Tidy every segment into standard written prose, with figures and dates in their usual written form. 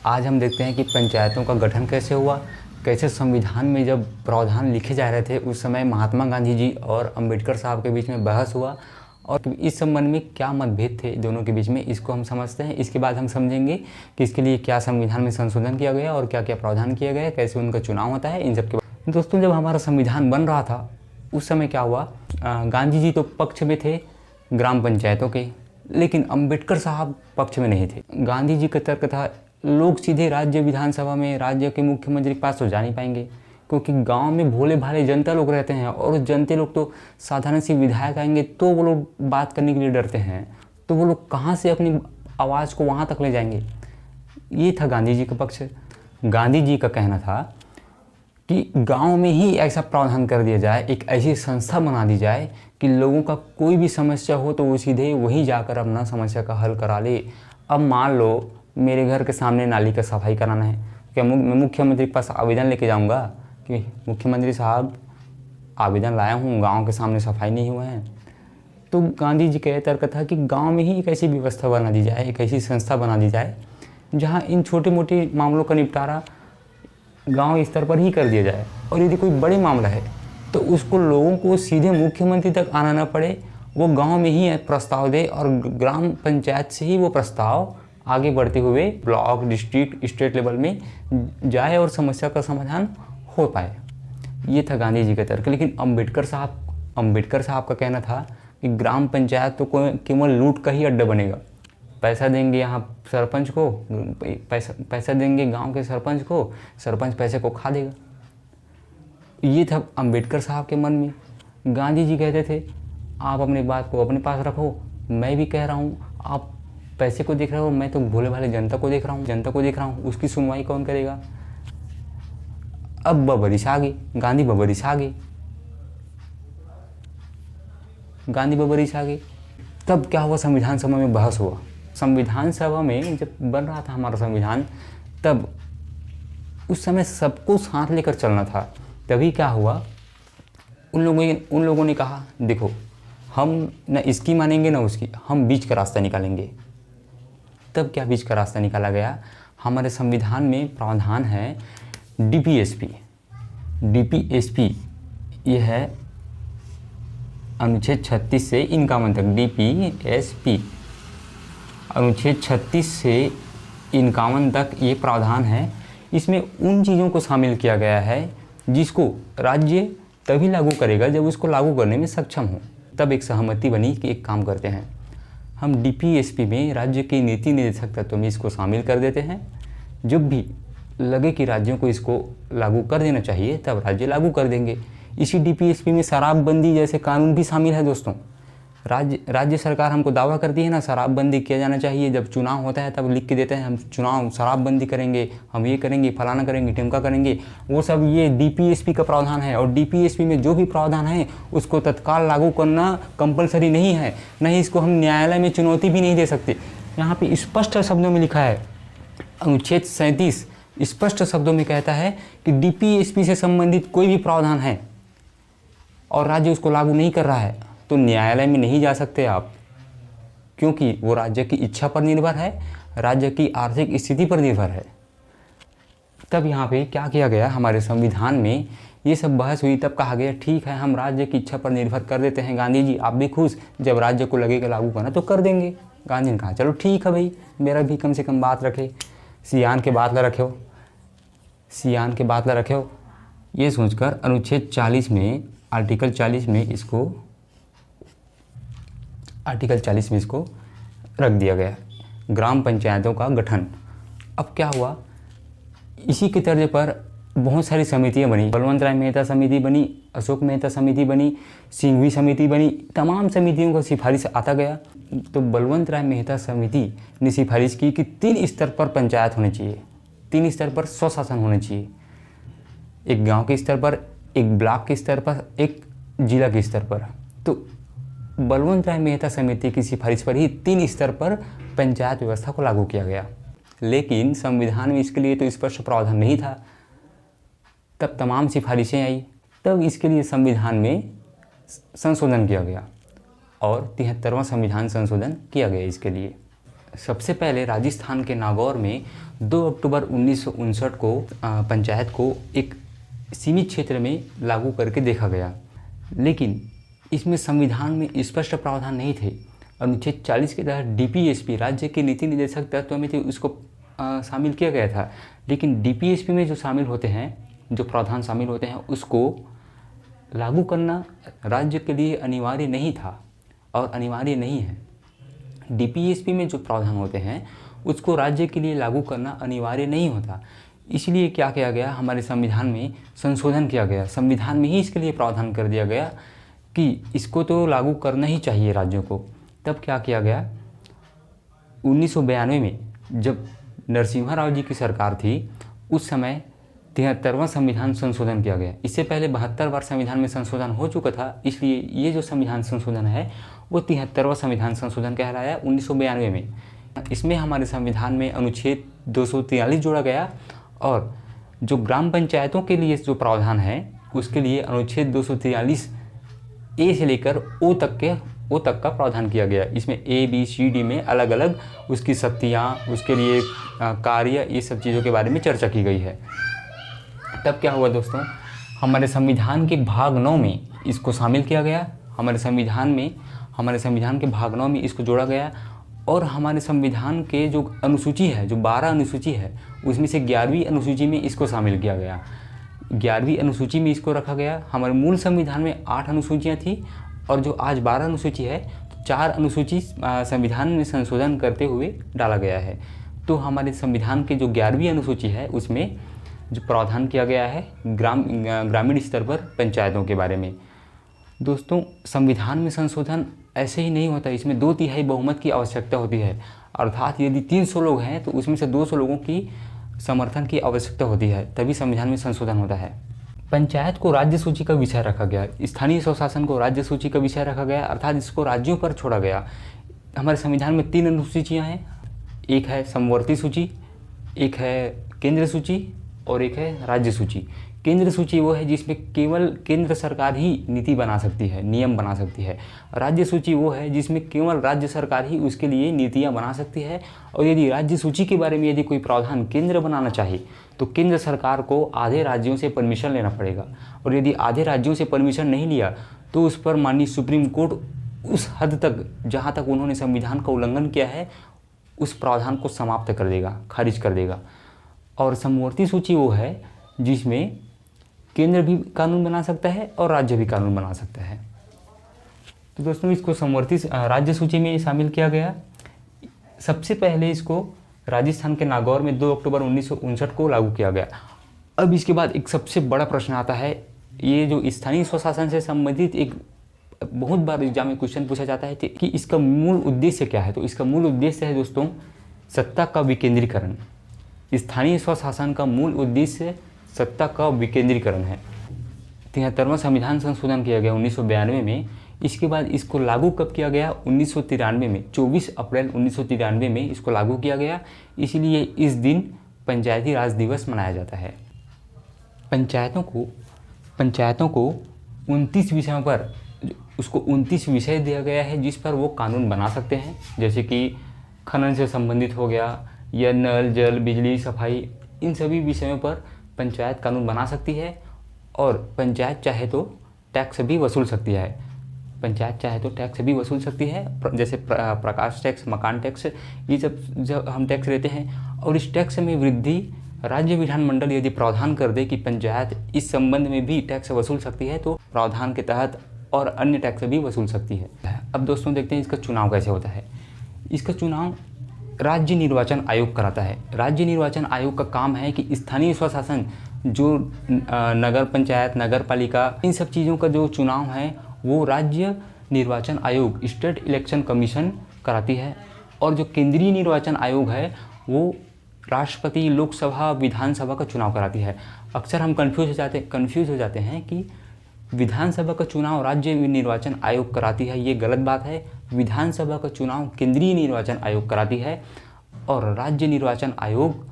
आज हम देखते हैं कि पंचायतों का गठन कैसे हुआ, कैसे संविधान में जब प्रावधान लिखे जा रहे थे उस समय महात्मा गांधी जी और अंबेडकर साहब के बीच में बहस हुआ और इस संबंध में क्या मतभेद थे दोनों के बीच में, इसको हम समझते हैं। इसके बाद हम समझेंगे कि इसके लिए क्या संविधान में संशोधन किया गया और क्या क्या प्रावधान किया गया, कैसे उनका चुनाव होता है, इन सब के बाद। दोस्तों, जब हमारा संविधान बन रहा था उस समय क्या हुआ, गांधी जी तो पक्ष में थे ग्राम पंचायतों के, लेकिन अंबेडकर साहब पक्ष में नहीं थे। गांधी जी का तर्क था लोग सीधे राज्य विधानसभा में राज्य के मुख्यमंत्री के पास तो जा नहीं पाएंगे, क्योंकि गांव में भोले भाले जनता लोग रहते हैं और जनते लोग तो साधारण सी विधायक आएंगे तो वो लोग बात करने के लिए डरते हैं, तो वो लोग कहाँ से अपनी आवाज़ को वहाँ तक ले जाएंगे। ये था गांधी जी का पक्ष। गांधी जी का कहना था कि गांव में ही ऐसा प्रावधान कर दिया जाए, एक ऐसी संस्था बना दी जाए कि लोगों का कोई भी समस्या हो तो वो सीधे वहीं जाकर अपना समस्या का हल करा ले। अब मान लो मेरे घर के सामने नाली का सफाई कराना है, क्या मैं मुख्यमंत्री के पास आवेदन लेके जाऊंगा कि मुख्यमंत्री साहब आवेदन लाया हूँ, गांव के सामने सफाई नहीं हुआ है। तो गांधी जी का यह तर्क था कि गांव में ही एक ऐसी व्यवस्था बना दी जाए, एक ऐसी संस्था बना दी जाए जहाँ इन छोटे मोटे मामलों का निपटारा गांव स्तर पर ही कर दिया जाए, और यदि कोई बड़े मामला है तो उसको लोगों को सीधे मुख्यमंत्री तक आना ना पड़े, वो गांव में ही प्रस्ताव दे और ग्राम पंचायत से ही वो प्रस्ताव आगे बढ़ते हुए ब्लॉक, डिस्ट्रिक्ट, स्टेट लेवल में जाए और समस्या का समाधान हो पाए। ये था गांधी जी का तर्क। लेकिन अंबेडकर साहब का कहना था कि ग्राम पंचायत तो केवल लूट का ही अड्डा बनेगा। पैसा देंगे यहाँ सरपंच को, पैसा देंगे गांव के सरपंच को, सरपंच पैसे को खा देगा। ये था अंबेडकर साहब के मन में। गांधी जी कहते थे आप अपनी बात को अपने पास रखो, मैं भी कह रहा हूँ आप पैसे को देख रहे हो, मैं तो भोले भाले जनता को देख रहा हूँ, उसकी सुनवाई कौन करेगा। अब बबरिश आ गई, गांधी बबरिश आ गई। तब क्या हुआ, संविधान सभा में बहस हुआ। संविधान सभा में जब बन रहा था हमारा संविधान, तब उस समय सबको साथ लेकर चलना था। तभी क्या हुआ, उन लोगों ने कहा देखो हम न इसकी मानेंगे न उसकी, हम बीच का रास्ता निकालेंगे। तब क्या बीच का रास्ता निकाला गया, हमारे संविधान में प्रावधान है डीपीएसपी। ये है अनुच्छेद 36 से 51 तक। डीपीएसपी अनुच्छेद 36 से 51 तक ये प्रावधान है। इसमें उन चीज़ों को शामिल किया गया है जिसको राज्य तभी लागू करेगा जब उसको लागू करने में सक्षम हो। तब एक सहमति बनी कि एक काम करते हैं, हम डीपीएसपी में राज्य के नीति निर्देशक तत्व में इसको शामिल कर देते हैं। जब भी लगे कि राज्यों को इसको लागू कर देना चाहिए तब राज्य लागू कर देंगे। इसी डीपीएसपी में शराबबंदी जैसे कानून भी शामिल है दोस्तों। राज्य सरकार हमको दावा करती है ना शराबबंदी किया जाना चाहिए, जब चुनाव होता है तब लिख के देते हैं हम चुनाव शराबबंदी करेंगे, हम ये करेंगे, फलाना करेंगे, टिमका करेंगे। वो सब ये डीपीएसपी का प्रावधान है, और डीपीएसपी में जो भी प्रावधान है उसको तत्काल लागू करना कंपलसरी नहीं है, नहीं इसको हम न्यायालय में चुनौती भी नहीं दे सकते। यहाँ पे स्पष्ट शब्दों में लिखा है, अनुच्छेद 37 स्पष्ट शब्दों में कहता है कि डीपीएसपी से संबंधित कोई भी प्रावधान है और राज्य उसको लागू नहीं कर रहा है तो न्यायालय में नहीं जा सकते आप, क्योंकि वो राज्य की इच्छा पर निर्भर है, राज्य की आर्थिक स्थिति पर निर्भर है। तब यहाँ पे क्या किया गया, हमारे संविधान में ये सब बहस हुई, तब कहा गया ठीक है हम राज्य की इच्छा पर निर्भर कर देते हैं। गांधी जी आप भी खुश, जब राज्य को लगेगा लागू करना तो कर देंगे। गांधी ने कहा चलो ठीक है भाई, मेरा भी कम से कम बात रखे, सियान के बात ला रखे। ये सोचकर अनुच्छेद 40 में आर्टिकल 40 में इसको रख दिया गया, ग्राम पंचायतों का गठन। अब क्या हुआ, इसी के तर्ज पर बहुत सारी समितियां बनी। बलवंत राय मेहता समिति बनी, अशोक मेहता समिति बनी, सिंघवी समिति बनी, तमाम समितियों का सिफारिश आता गया। तो बलवंत राय मेहता समिति ने सिफारिश की कि 3 स्तर पर पंचायत होनी चाहिए, 3 स्तर पर स्वशासन होना चाहिए, एक गांव के स्तर पर, एक ब्लॉक के स्तर पर, एक जिला के स्तर पर। तो बलवंत राय मेहता समिति की सिफारिश पर ही 3 स्तर पर पंचायत व्यवस्था को लागू किया गया। लेकिन संविधान में इसके लिए तो स्पष्ट प्रावधान नहीं था। तब तमाम सिफारिशें आई, तब इसके लिए संविधान में संशोधन किया गया और 73वां संविधान संशोधन किया गया इसके लिए। सबसे पहले राजस्थान के नागौर में 2 अक्टूबर 1959 को पंचायत को एक सीमित क्षेत्र में लागू करके देखा गया, लेकिन इसमें संविधान में स्पष्ट प्रावधान नहीं थे। अनुच्छेद 40 के तहत डीपीएसपी राज्य के नीति निर्देशक तत्व में थे, उसको शामिल किया गया था, लेकिन डीपीएसपी में जो शामिल होते हैं, जो प्रावधान शामिल होते हैं, उसको लागू करना राज्य के लिए अनिवार्य नहीं था और अनिवार्य नहीं है। डीपीएसपी में जो प्रावधान होते हैं उसको राज्य के लिए लागू करना अनिवार्य नहीं होता। इसलिए क्या किया गया, हमारे संविधान में संशोधन किया गया, संविधान में ही इसके लिए प्रावधान कर दिया गया कि इसको तो लागू करना ही चाहिए राज्यों को। तब क्या किया गया, 1992 में जब नरसिम्हा राव जी की सरकार थी, उस समय 73वां संविधान संशोधन किया गया। इससे पहले 72 बार संविधान में संशोधन हो चुका था, इसलिए ये जो संविधान संशोधन है वो 73वां संविधान संशोधन कहलाया 1992 में। इसमें हमारे संविधान में अनुच्छेद 243 जोड़ा गया और जो ग्राम पंचायतों के लिए जो प्रावधान है उसके लिए अनुच्छेद 243 ए से लेकर ओ तक का प्रावधान किया गया। इसमें ए बी सी डी में अलग अलग उसकी शक्तियाँ, उसके लिए कार्य, ये सब चीज़ों के बारे में चर्चा की गई है। तब क्या हुआ दोस्तों, हमारे संविधान के भाग 9 में इसको शामिल किया गया, हमारे संविधान के भाग 9 में इसको जोड़ा गया और हमारे संविधान के जो अनुसूची है, जो 12 अनुसूची है, उसमें से 11वीं अनुसूची में इसको शामिल किया गया। 11वीं अनुसूची में इसको रखा गया। हमारे मूल संविधान में 8 अनुसूचियाँ थी और जो आज 12 अनुसूची है, तो 4 अनुसूची संविधान में संशोधन करते हुए डाला गया है। तो हमारे संविधान के जो 11वीं अनुसूची है उसमें जो प्रावधान किया गया है ग्रामीण स्तर पर पंचायतों के बारे में। दोस्तों, संविधान में संशोधन ऐसे ही नहीं होता, इसमें 2/3 बहुमत की आवश्यकता होती है, अर्थात यदि 300 लोग हैं तो उसमें से 200 लोगों की समर्थन की आवश्यकता होती है, तभी संविधान में संशोधन होता है। पंचायत को राज्य सूची का विषय रखा गया, स्थानीय स्वशासन को राज्य सूची का विषय रखा गया, अर्थात इसको राज्यों पर छोड़ा गया। हमारे संविधान में 3 अनुसूचियाँ हैं, एक है समवर्ती सूची, एक है केंद्र सूची और एक है राज्य सूची। केंद्र सूची वो है जिसमें केवल केंद्र सरकार ही नीति बना सकती है, नियम बना सकती है। राज्य सूची वो है जिसमें केवल राज्य सरकार ही उसके लिए नीतियां बना सकती है, और यदि राज्य सूची के बारे में यदि कोई प्रावधान केंद्र बनाना चाहे तो केंद्र सरकार को आधे राज्यों से परमिशन लेना पड़ेगा, और यदि आधे राज्यों से परमिशन नहीं लिया तो उस पर माननीय सुप्रीम कोर्ट उस हद तक जहाँ तक उन्होंने संविधान का उल्लंघन किया है उस प्रावधान को समाप्त कर देगा, खारिज कर देगा। और समवर्ती सूची वो है जिसमें केंद्र भी कानून बना सकता है और राज्य भी कानून बना सकता है। तो दोस्तों, इसको समवर्ती राज्य सूची में शामिल किया गया। सबसे पहले इसको राजस्थान के नागौर में 2 अक्टूबर 1959 को लागू किया गया। अब इसके बाद एक सबसे बड़ा प्रश्न आता है, ये जो स्थानीय स्वशासन से संबंधित एक बहुत बार एग्जाम में क्वेश्चन पूछा जाता है कि इसका मूल उद्देश्य क्या है। तो इसका मूल उद्देश्य है दोस्तों सत्ता का विकेंद्रीकरण। स्थानीय स्वशासन का मूल उद्देश्य सत्ता का विकेंद्रीकरण है। 73वां संविधान संशोधन किया गया 1992 में। इसके बाद इसको लागू कब किया गया, 1993 में, 24 अप्रैल 1993 में इसको लागू किया गया। इसलिए इस दिन पंचायती राज दिवस मनाया जाता है। पंचायतों को 29 विषयों पर उसको 29 विषय दिया गया है जिस पर वो कानून बना सकते हैं, जैसे कि खनन से संबंधित हो गया या नल जल बिजली सफाई, इन सभी विषयों पर पंचायत कानून बना सकती है। और पंचायत चाहे तो टैक्स भी वसूल सकती है। जैसे प्रकाश टैक्स, मकान टैक्स, ये सब जब हम टैक्स लेते हैं, और इस टैक्स में वृद्धि राज्य विधानमंडल यदि प्रावधान कर दे कि पंचायत इस संबंध में भी टैक्स वसूल सकती है तो प्रावधान के तहत और अन्य टैक्स भी वसूल सकती है। अब दोस्तों देखते हैं इसका चुनाव कैसे होता है। इसका चुनाव राज्य निर्वाचन आयोग कराता है। राज्य निर्वाचन आयोग का काम है कि स्थानीय स्वशासन, जो नगर पंचायत, नगर पालिका, इन सब चीज़ों का जो चुनाव है वो राज्य निर्वाचन आयोग, स्टेट इलेक्शन कमीशन कराती है। और जो केंद्रीय निर्वाचन आयोग है वो राष्ट्रपति, लोकसभा, विधानसभा का चुनाव कराती है। अक्सर हम कंफ्यूज हो जाते हैं कि विधानसभा का चुनाव राज्य निर्वाचन आयोग कराती है, ये गलत बात है। विधानसभा का चुनाव केंद्रीय निर्वाचन आयोग कराती है और राज्य निर्वाचन आयोग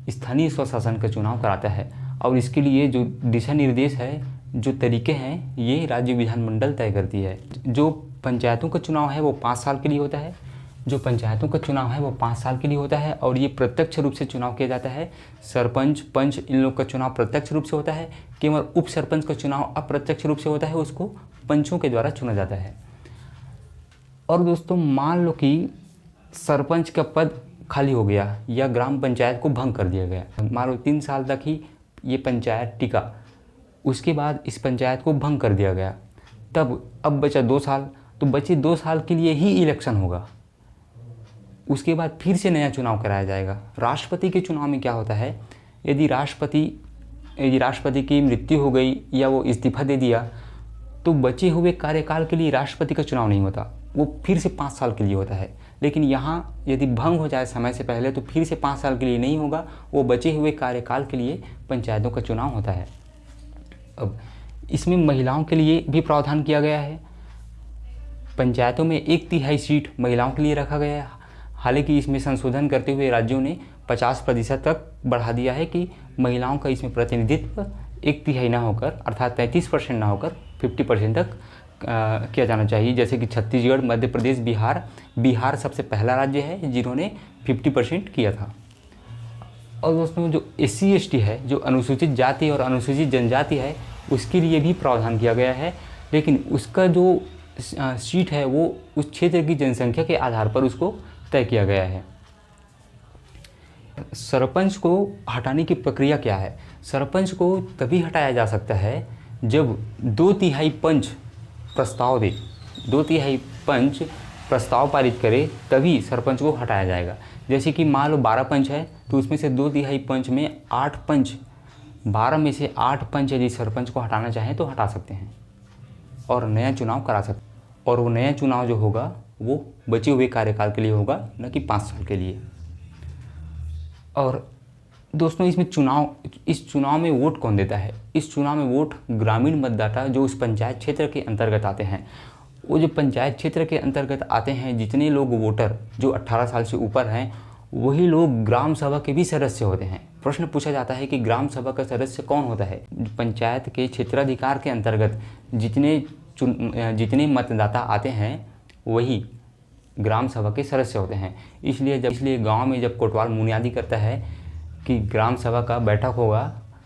स्थानीय स्वशासन का चुनाव कराता है। और इसके लिए जो दिशा निर्देश है, जो तरीके हैं, ये राज्य विधानमंडल तय करती है। जो पंचायतों का चुनाव है वो 5 साल के लिए होता है, जो पंचायतों का चुनाव है वो 5 साल के लिए होता है और ये प्रत्यक्ष रूप से चुनाव किया जाता है। सरपंच, पंच, इन लोग का चुनाव प्रत्यक्ष रूप से होता है। केवल उप सरपंच का चुनाव अप्रत्यक्ष रूप से होता है, उसको पंचों के द्वारा चुना जाता है। और दोस्तों, मान लो कि सरपंच का पद खाली हो गया या ग्राम पंचायत को भंग कर दिया गया, मान लो 3 साल तक ही ये पंचायत टिका, उसके बाद इस पंचायत को भंग कर दिया गया, तब अब बचा 2 साल, तो बचे 2 साल के लिए ही इलेक्शन होगा। उसके बाद फिर से नया चुनाव कराया जाएगा। राष्ट्रपति के चुनाव में क्या होता है, यदि राष्ट्रपति की मृत्यु हो गई या वो इस्तीफा दे दिया, तो बचे हुए कार्यकाल के लिए राष्ट्रपति का चुनाव नहीं होता, वो फिर से 5 साल के लिए होता है। लेकिन यहाँ यदि भंग हो जाए समय से पहले तो फिर से 5 साल के लिए नहीं होगा, वो बचे हुए कार्यकाल के लिए पंचायतों का चुनाव होता है। अब इसमें महिलाओं के लिए भी प्रावधान किया गया है। पंचायतों में 1/3 सीट महिलाओं के लिए रखा गया है। हालांकि इसमें संशोधन करते हुए राज्यों ने 50% तक बढ़ा दिया है कि महिलाओं का इसमें प्रतिनिधित्व 1/3 ना होकर, अर्थात 33% ना होकर 50% तक किया जाना चाहिए। जैसे कि छत्तीसगढ़, मध्य प्रदेश, बिहार सबसे पहला राज्य है जिन्होंने 50% किया था। और दोस्तों, जो SC ST है, जो अनुसूचित जाति और अनुसूचित जनजाति है, उसके लिए भी प्रावधान किया गया है। लेकिन उसका जो सीट है वो उस क्षेत्र की जनसंख्या के आधार पर उसको तय किया गया है। सरपंच को हटाने की प्रक्रिया क्या है? सरपंच को तभी हटाया जा सकता है जब 2/3 पंच प्रस्ताव दे, 2/3 पंच प्रस्ताव पारित करे, तभी सरपंच को हटाया जाएगा। जैसे कि मान लो 12 पंच है तो उसमें से 2/3 पंच में 8 पंच, 12 में से 8 पंच यदि सरपंच को हटाना चाहें तो हटा सकते हैं और नया चुनाव करा सकते हैं। और वो नया चुनाव जो होगा वो बचे हुए कार्यकाल के लिए होगा, न कि 5 साल के लिए। और दोस्तों, इस चुनाव में वोट कौन देता है? इस चुनाव में वोट ग्रामीण मतदाता जो उस पंचायत क्षेत्र के अंतर्गत आते हैं, वो जो पंचायत क्षेत्र के अंतर्गत आते हैं, जितने लोग वोटर जो 18 साल से ऊपर हैं, वही लोग ग्राम सभा के भी सदस्य होते हैं। प्रश्न पूछा जाता है कि ग्राम सभा का सदस्य कौन होता है? पंचायत के क्षेत्राधिकार के अंतर्गत जितने मतदाता आते हैं वही ग्राम सभा के सदस्य होते हैं। इसलिए गांव में जब कोतवाल मुनियादी करता है कि ग्राम सभा का बैठक होगा,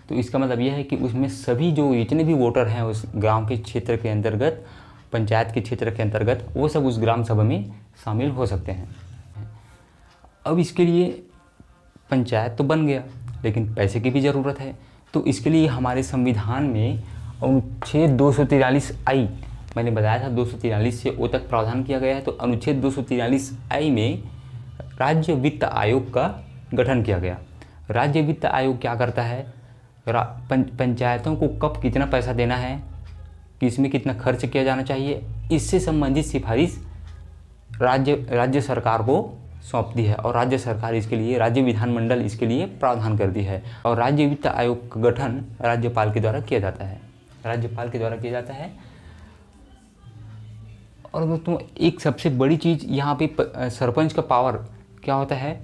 तो इसका मतलब यह है कि उसमें सभी जो जितने भी वोटर हैं उस गांव के क्षेत्र के अंतर्गत, पंचायत के क्षेत्र के अंतर्गत, वो सब उस ग्राम सभा में शामिल हो सकते हैं। अब इसके लिए पंचायत तो बन गया, लेकिन पैसे की भी ज़रूरत है। तो इसके लिए हमारे संविधान में अनुच्छेद 243I, मैंने बताया था 243 से O तक प्रावधान किया गया है। तो अनुच्छेद 243I में राज्य वित्त आयोग का गठन किया गया। राज्य वित्त आयोग क्या करता है? पंचायतों को कब कितना पैसा देना है, किसमें कितना खर्च किया जाना चाहिए, इससे संबंधित सिफारिश राज्य सरकार को सौंपती है और राज्य सरकार इसके लिए, राज्य विधानमंडल इसके लिए प्रावधान करती है। और राज्य वित्त आयोग का गठन राज्यपाल के द्वारा किया जाता है। और दोस्तों, एक सबसे बड़ी चीज़ यहाँ पे सरपंच का पावर क्या होता है?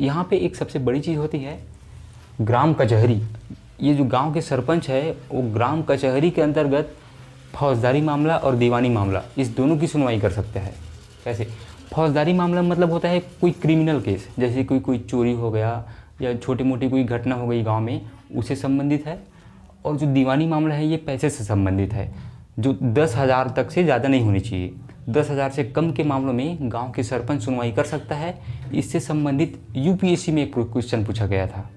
यहाँ पे एक सबसे बड़ी चीज़ होती है ग्राम कचहरी। ये जो गांव के सरपंच है वो ग्राम कचहरी के अंतर्गत फौजदारी मामला और दीवानी मामला, इस दोनों की सुनवाई कर सकता है। कैसे? फौजदारी मामला मतलब होता है कोई क्रिमिनल केस, जैसे कोई चोरी हो गया या छोटी मोटी कोई घटना हो गई गांव में, उससे संबंधित है। और जो दीवानी मामला है ये पैसे से संबंधित है, जो 10,000 तक से ज़्यादा नहीं होनी चाहिए। 10,000 से कम के मामलों में गांव के सरपंच सुनवाई कर सकता है। इससे संबंधित UPSC में एक क्वेश्चन पूछा गया था।